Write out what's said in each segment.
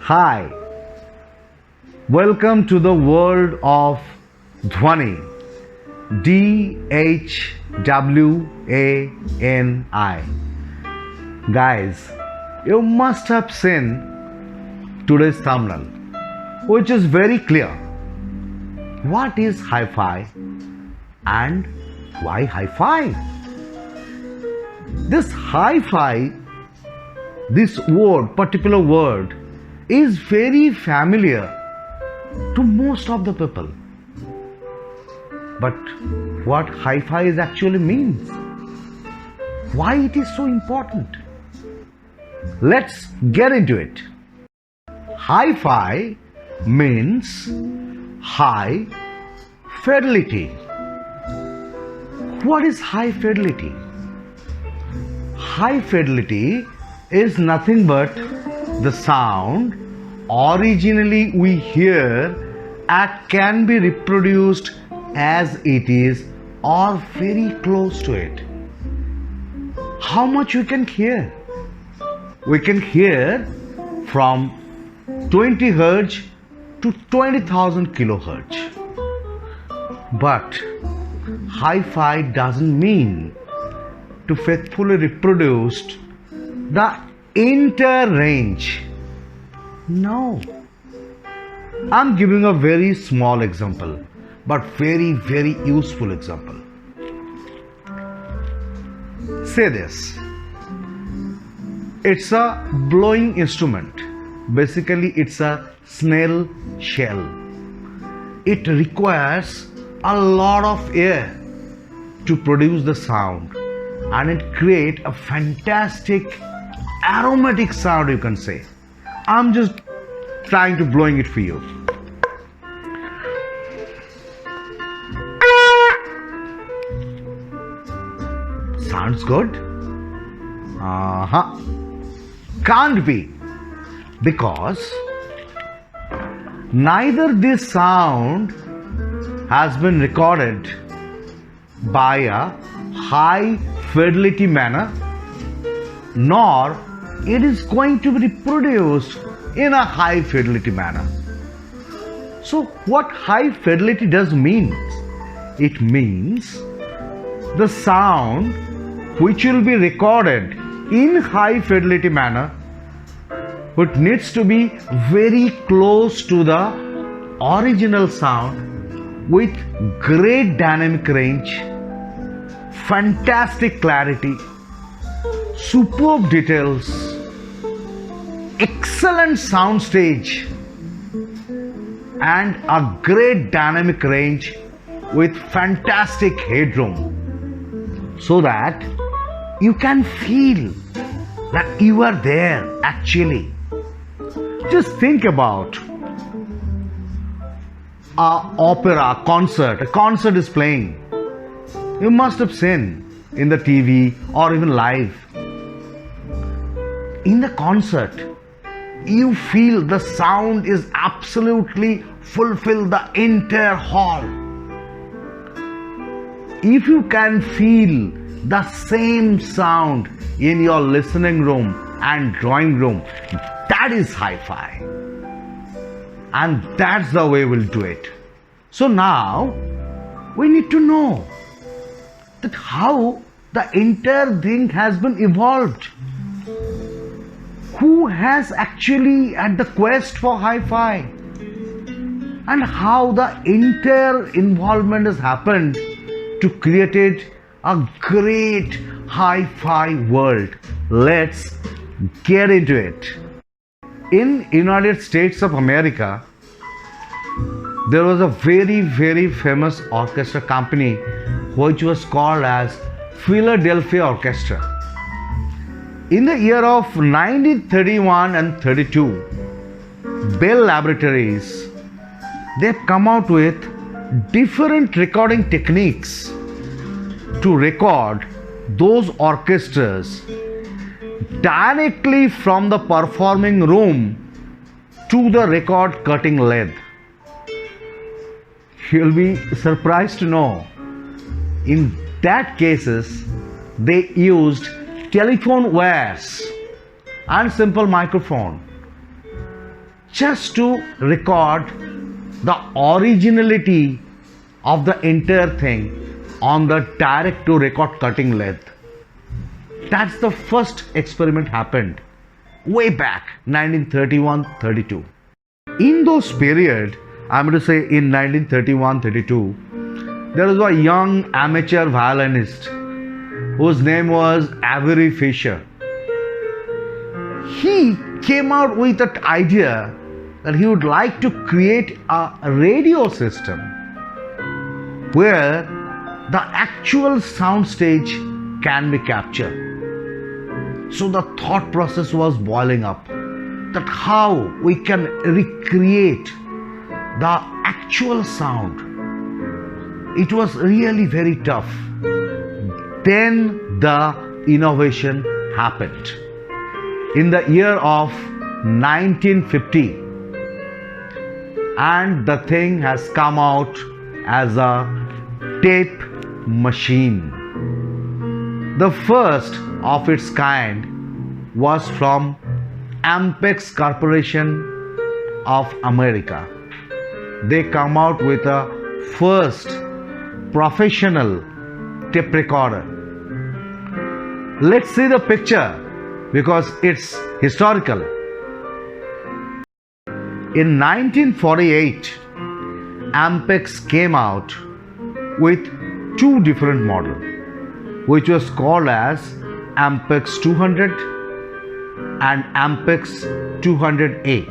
Hi, welcome to the world of Dhwani. Dhwani. Guys, you must have seen today's thumbnail, which is very clear. What is hi-fi and why hi-fi? This hi-fi, this particular word, is very familiar to most of the people. But what hi-fi is actually means? Why it is so important? Let's get into it. Hi-fi means high fidelity. What is high fidelity? High fidelity is nothing but the sound originally we hear and can be reproduced as it is or very close to it. How much we can hear? We can hear from 20 Hz to 20,000 kilohertz. But hi-fi doesn't mean to faithfully reproduce the entire range. No. I'm giving a very small example, but very, very useful example. Say this. It's a blowing instrument. Basically, it's a snail shell. It requires a lot of air to produce the sound, and it creates a fantastic aromatic sound, you can say. I'm just trying to blowing it for you. Sounds good? Can't be, because neither this sound has been recorded by a high fidelity manner, nor it is going to be reproduced in a high fidelity manner. So what high fidelity does means? It means the sound which will be recorded in high fidelity manner, which needs to be very close to the original sound with great dynamic range, fantastic clarity, superb details, excellent sound stage, and a great dynamic range with fantastic headroom, so that you can feel that you are there actually. Just think about an opera concert. A concert is playing. You must have seen in the TV or even live. In the concert, you feel the sound is absolutely fulfill the entire hall. If you can feel the same sound in your listening room and drawing room, that is hi-fi. And that's the way we'll do it. So now we need to know that how the entire thing has been evolved. Who has actually had the quest for hi-fi, and how the entire involvement has happened to create a great hi-fi world. Let's get into it. In United States of America, there was a very, very famous orchestra company which was called as Philadelphia Orchestra. In the year of 1931 and 32, Bell Laboratories, they've come out with different recording techniques to record those orchestras directly from the performing room to the record cutting lathe. You'll be surprised to know, in that cases, they used telephone wires and simple microphone. just to record the originality of the entire thing on the direct to record cutting lathe. That's the first experiment happened way back 1931-32. In those period, I'm going to say in 1931-32, there was a young amateur violinist whose name was Avery Fisher. He came out with that idea that he would like to create a radio system where the actual sound stage can be captured. So the thought process was boiling up that how we can recreate the actual sound. It was really very tough. Then the innovation happened. In the year of 1950, and the thing has come out as a tape machine. The first of its kind was from Ampex Corporation of America. They come out with a first professional tape recorder. Let's see the picture because it's historical. In 1948, Ampex came out with two different models, which was called as Ampex 200 and Ampex 200A.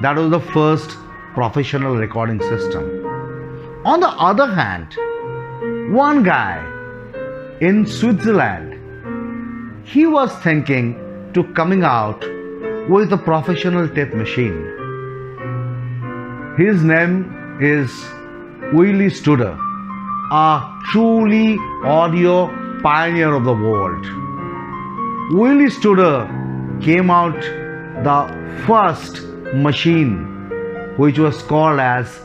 That was the first professional recording system. On the other hand, one guy in Switzerland, he was thinking to coming out with a professional tape machine. His name is Willy Studer, a truly audio pioneer of the world. Willy Studer came out the first machine, which was called as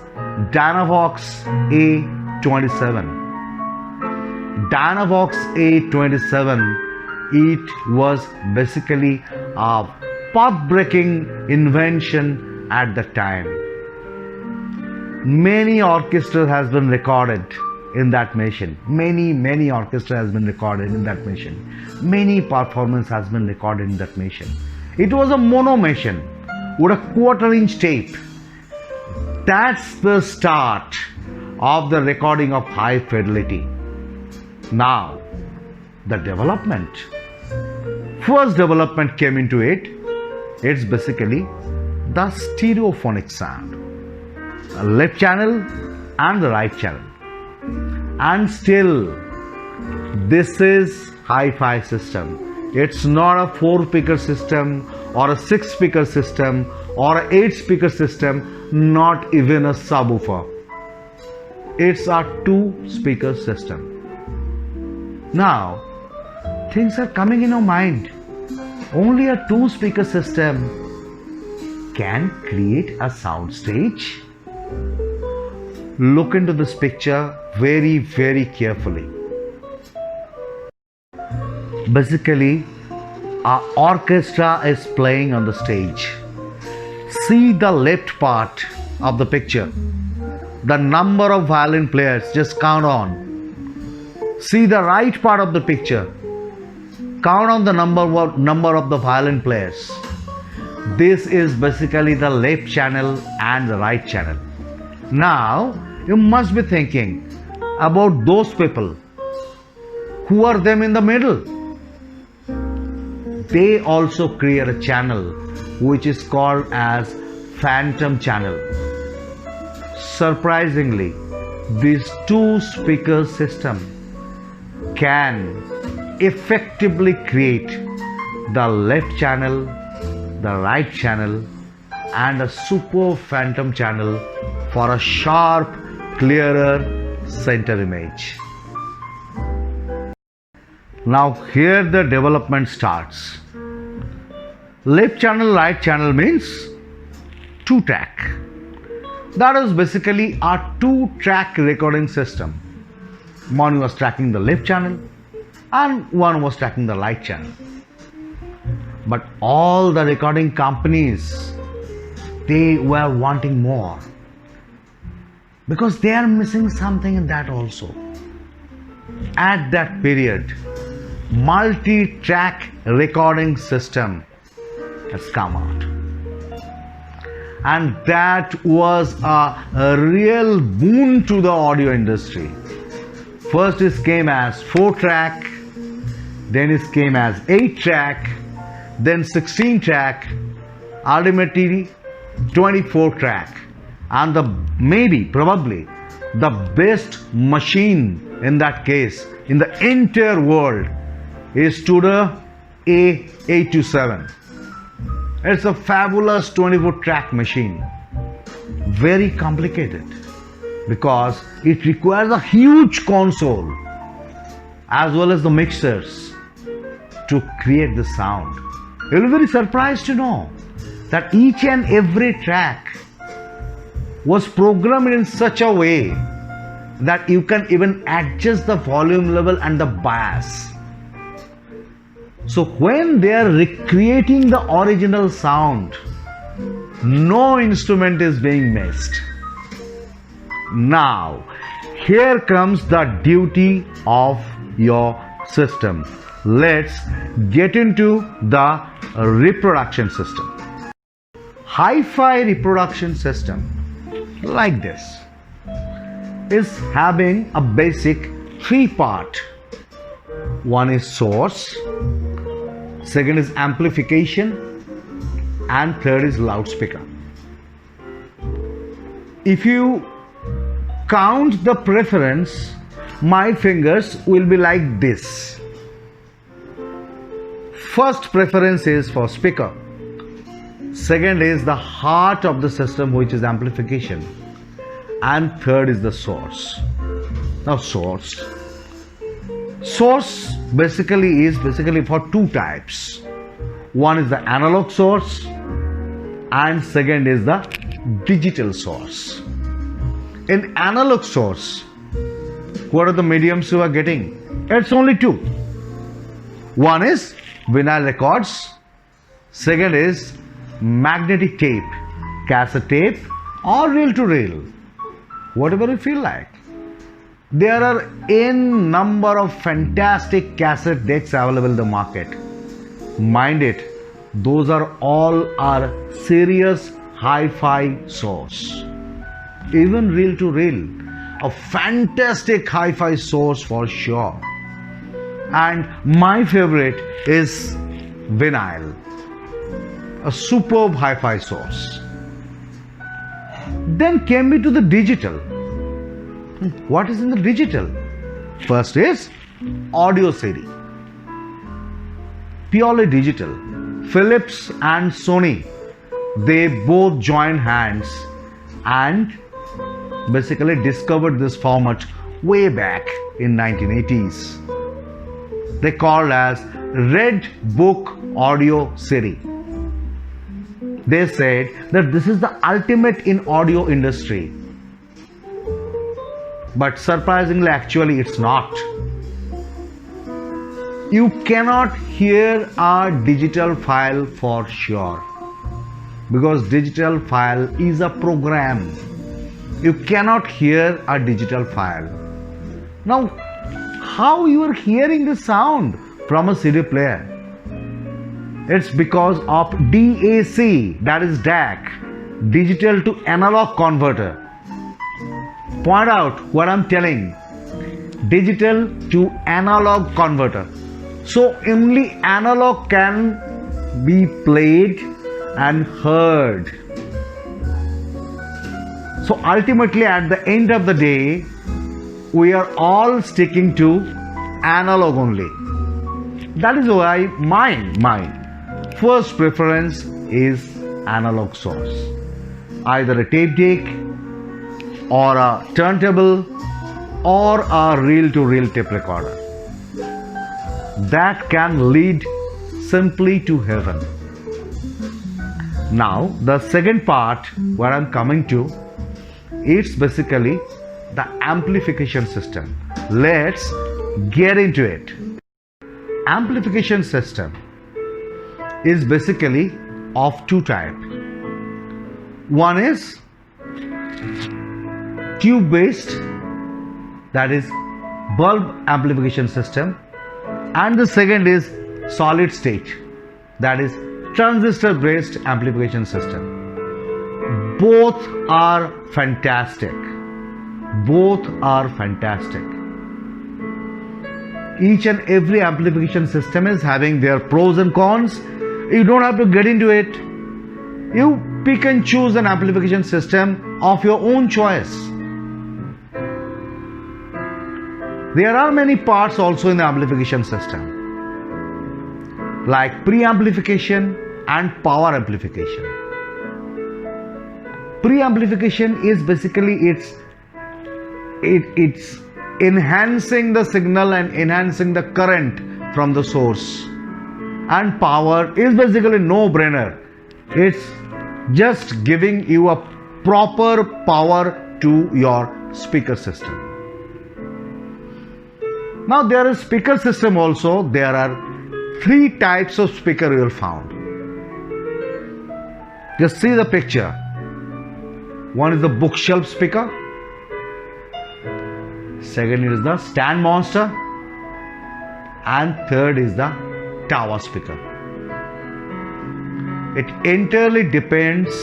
Dynavox A27. Dynavox A27, it was basically a path-breaking invention at the time. Many orchestras has been recorded in that machine. Many orchestra has been recorded in that machine. Many performance has been recorded in that machine. It was a mono machine with a 1/4-inch tape. That's the start of the recording of high fidelity. Now, the development. First development came into it. It's basically the stereophonic sound. A left channel and the right channel. And still, this is hi-fi system. It's not a 4-speaker system or a 6-speaker system or an 8-speaker system, not even a subwoofer. It's a 2-speaker system. Now, things are coming in our mind. Only a 2-speaker system can create a sound stage. Look into this picture very carefully. Basically, our orchestra is playing on the stage. See the left part of the picture. The number of violin players, just count on. See the right part of the picture. Count on the number of the violin players. This is basically the left channel and the right channel. Now, you must be thinking about those people. Who are them in the middle? They also create a channel which is called as phantom channel. Surprisingly, this 2-speaker system can effectively create the left channel, the right channel, and a super phantom channel for a sharp, clearer center image. Now here the development starts. Left channel, right channel means 2-track. That is basically a 2-track recording system. One was tracking the left channel and one was tracking the right channel. But all the recording companies, they were wanting more because they are missing something in that also. At that period, multi-track recording system has come out, and that was a real boon to the audio industry. First it came as 4-track, then it came as 8-track, then 16-track, ultimately 24-track, and probably the best machine in that case in the entire world is to the A827. It's a fabulous 24-track machine, very complicated because it requires a huge console as well as the mixers to create the sound. You'll be very surprised to know that each and every track was programmed in such a way that you can even adjust the volume level and the bias. So when they are recreating the original sound, no instrument is being missed. Now, here comes the duty of your system. Let's get into the reproduction system. Hi-Fi reproduction system, like this, is having a basic 3-part. One is source, second is amplification, and third is loudspeaker. If you count the preference, my fingers will be like this. First preference is for speaker, second is the heart of the system, which is amplification, and third is the source. Now source basically is for 2 types. One is the analog source and second is the digital source. In analog source, what are the mediums you are getting? It's only 2. One is vinyl records, second is magnetic tape, cassette tape, or reel to reel, whatever you feel like. There are n number of fantastic cassette decks available in the market. Mind it, those are all our serious hi-fi source. Even reel to reel, a fantastic hi-fi source for sure. And my favorite is vinyl, a superb hi-fi source. Then came we to the digital. What is in the digital? First is audio CD, purely digital. Philips and Sony, they both joined hands and basically discovered this format way back in 1980s. They called as Red Book Audio CD. They said that this is the ultimate in audio industry. But surprisingly, actually it's not. You cannot hear a digital file for sure, because digital file is a program. You cannot hear a digital file. Now, how you are hearing the sound from a CD player? It's because of DAC, that is DAC, digital to analog converter. Point out what I'm telling. Digital to analog converter. So only analog can be played and heard. So ultimately, at the end of the day, we are all sticking to analog only. That is why mine first preference is analog source. Either a tape deck or a turntable or a reel-to-reel tape recorder. That can lead simply to heaven. Now, the second part where I'm coming to, it's basically the amplification system. Let's get into it. Amplification system is basically of 2 types. One is tube based, that is bulb amplification system, and the second is solid state, that is transistor based amplification system. Both are fantastic. Both are fantastic. Each and every amplification system is having their pros and cons. You don't have to get into it. You pick and choose an amplification system of your own choice. There are many parts also in the amplification system, like pre-amplification and power amplification. Pre-amplification is basically it's enhancing the signal and enhancing the current from the source, and power is basically no-brainer. It's just giving you a proper power to your speaker system. Now there is speaker system also. There are 3 types of speaker you will find. Just see the picture. One is the bookshelf speaker. Second is the stand monster. And third is the tower speaker. It entirely depends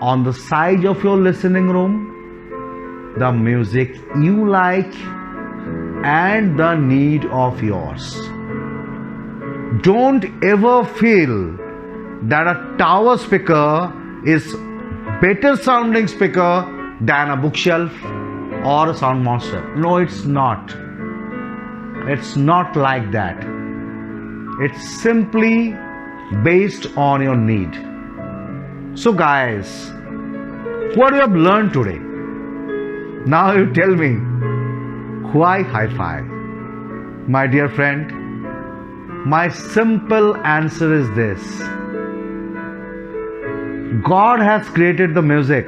on the size of your listening room, the music you like, and the need of yours. Don't ever feel that a tower speaker is better sounding speaker than a bookshelf or a sound monster. No, it's not. It's not like that. It's simply based on your need. So guys, what you have learned today? Now you tell me, why hi-fi? My dear friend, my simple answer is this. God has created the music.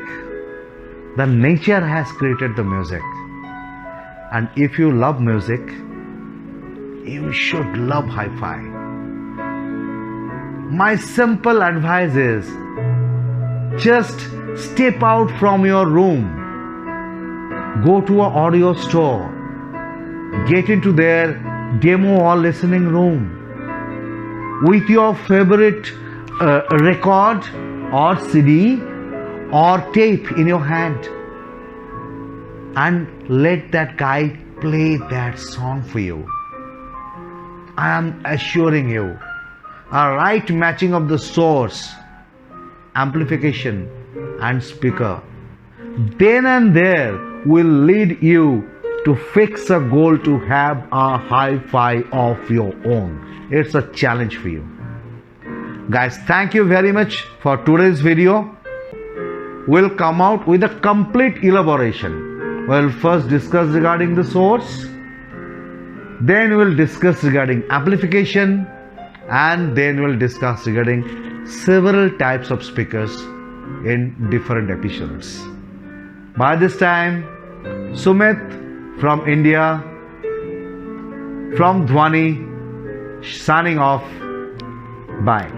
The nature has created the music. And if you love music, you should love hi-fi. My simple advice is, just step out from your room, go to an audio store, get into their demo or listening room with your favorite record or CD or tape in your hand, and let that guy play that song for you. I am assuring you, a right matching of the source, amplification and speaker, then and there will lead you to fix a goal to have a hi-fi of your own. It's a challenge for you. Guys, thank you very much for today's video. We'll come out with a complete elaboration. We'll first discuss regarding the source, then we'll discuss regarding amplification, and then we'll discuss regarding several types of speakers in different episodes. By this time, Sumit from India, from Dhwani, signing off. Bye.